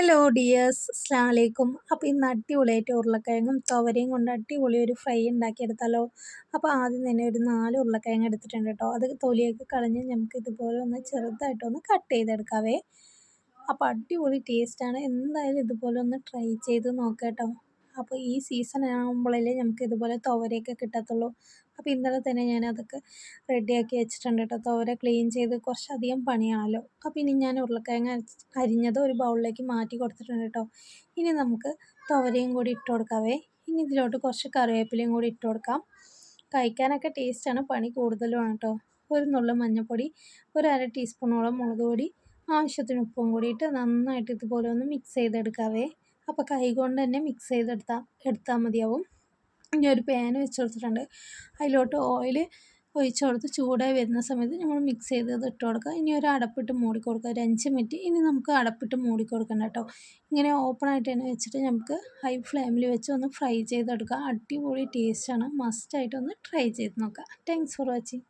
Hello dears, അസ്സലാമു അലൈക്കും. അപ്പോൾ ഇന്ന് അടിപൊളിയായിട്ട് ഉരുളക്കിഴങ്ങും തുവരയും കൊണ്ട് അടിപൊളി ഒരു ഫ്രൈ ഉണ്ടാക്കിയെടുത്താലോ. അപ്പോൾ ആദ്യം തന്നെ ഒരു 4 ഉരുളക്കിഴങ്ങ് എടുത്തിട്ടുണ്ട് കേട്ടോ. അത് തൊലിയൊക്കെ കളഞ്ഞ് നമുക്ക് ഇതുപോലെ ഒന്ന് ചെറുതായിട്ടൊന്ന് കട്ട് ചെയ്തെടുക്കാവേ. അപ്പോൾ അടിപൊളി ടേസ്റ്റാണ്. എന്തായാലും ഇതുപോലെ ഒന്ന് ട്രൈ ചെയ്ത് നോക്കാം കേട്ടോ. അപ്പോൾ ഈ സീസൺ ആകുമ്പോഴല്ലേ നമുക്ക് ഇതുപോലെ തുവരയൊക്കെ കിട്ടത്തുള്ളൂ. അപ്പോൾ ഇന്നലെ തന്നെ ഞാനതൊക്കെ റെഡിയാക്കി വെച്ചിട്ടുണ്ട് കേട്ടോ. തുവര ക്ലീൻ ചെയ്ത് കുറച്ചധികം പണിയാണല്ലോ. അപ്പോൾ ഇനി ഞാൻ ഉരുളക്കിഴങ്ങ് അരിഞ്ഞത് ഒരു ബൗളിലേക്ക് മാറ്റി കൊടുത്തിട്ടുണ്ട് കേട്ടോ. ഇനി നമുക്ക് തുവരയും കൂടി ഇട്ട് കൊടുക്കാവേ. ഇനി ഇതിലോട്ട് കുറച്ച് കറിവേപ്പിലയും കൂടി ഇട്ട് കൊടുക്കാം. കഴിക്കാനൊക്കെ ടേസ്റ്റാണ്, പണി കൂടുതലുമാണ് കേട്ടോ. ഒരു നുള്ളു മഞ്ഞൾപ്പൊടി, ഒരു അര ടീസ്പൂണോളം മുളക് പൊടി, ആവശ്യത്തിന് ഉപ്പും കൂടിയിട്ട് നന്നായിട്ട് ഇതുപോലെ ഒന്ന് മിക്സ് ചെയ്തെടുക്കാവേ. അപ്പോൾ കൈ കൊണ്ട് തന്നെ മിക്സ് ചെയ്തെടുത്താൽ മതിയാവും. ഇനി ഒരു പാൻ വെച്ച് കൊടുത്തിട്ടുണ്ട്. അതിലോട്ട് ഓയിൽ ഒഴിച്ച് കൊടുത്ത് ചൂടായി വരുന്ന സമയത്ത് നമ്മൾ മിക്സ് ചെയ്തത് ഇട്ട് കൊടുക്കുക. ഇനി ഒരു അടപ്പിട്ട് മൂടി കൊടുക്കുക, ഒരു 5 മിനിറ്റ്. ഇനി നമുക്ക് അടപ്പിട്ട് മൂടി കൊടുക്കണം കേട്ടോ. ഇങ്ങനെ ഓപ്പണായിട്ട് തന്നെ വെച്ചിട്ട് നമുക്ക് ഹൈ ഫ്ലെയിമിൽ വെച്ച് ഒന്ന് ഫ്രൈ ചെയ്തെടുക്കുക. അടിപൊളി ടേസ്റ്റാണ്. മസ്റ്റായിട്ടൊന്ന് ട്രൈ ചെയ്ത് നോക്കുക. Thanks for watching.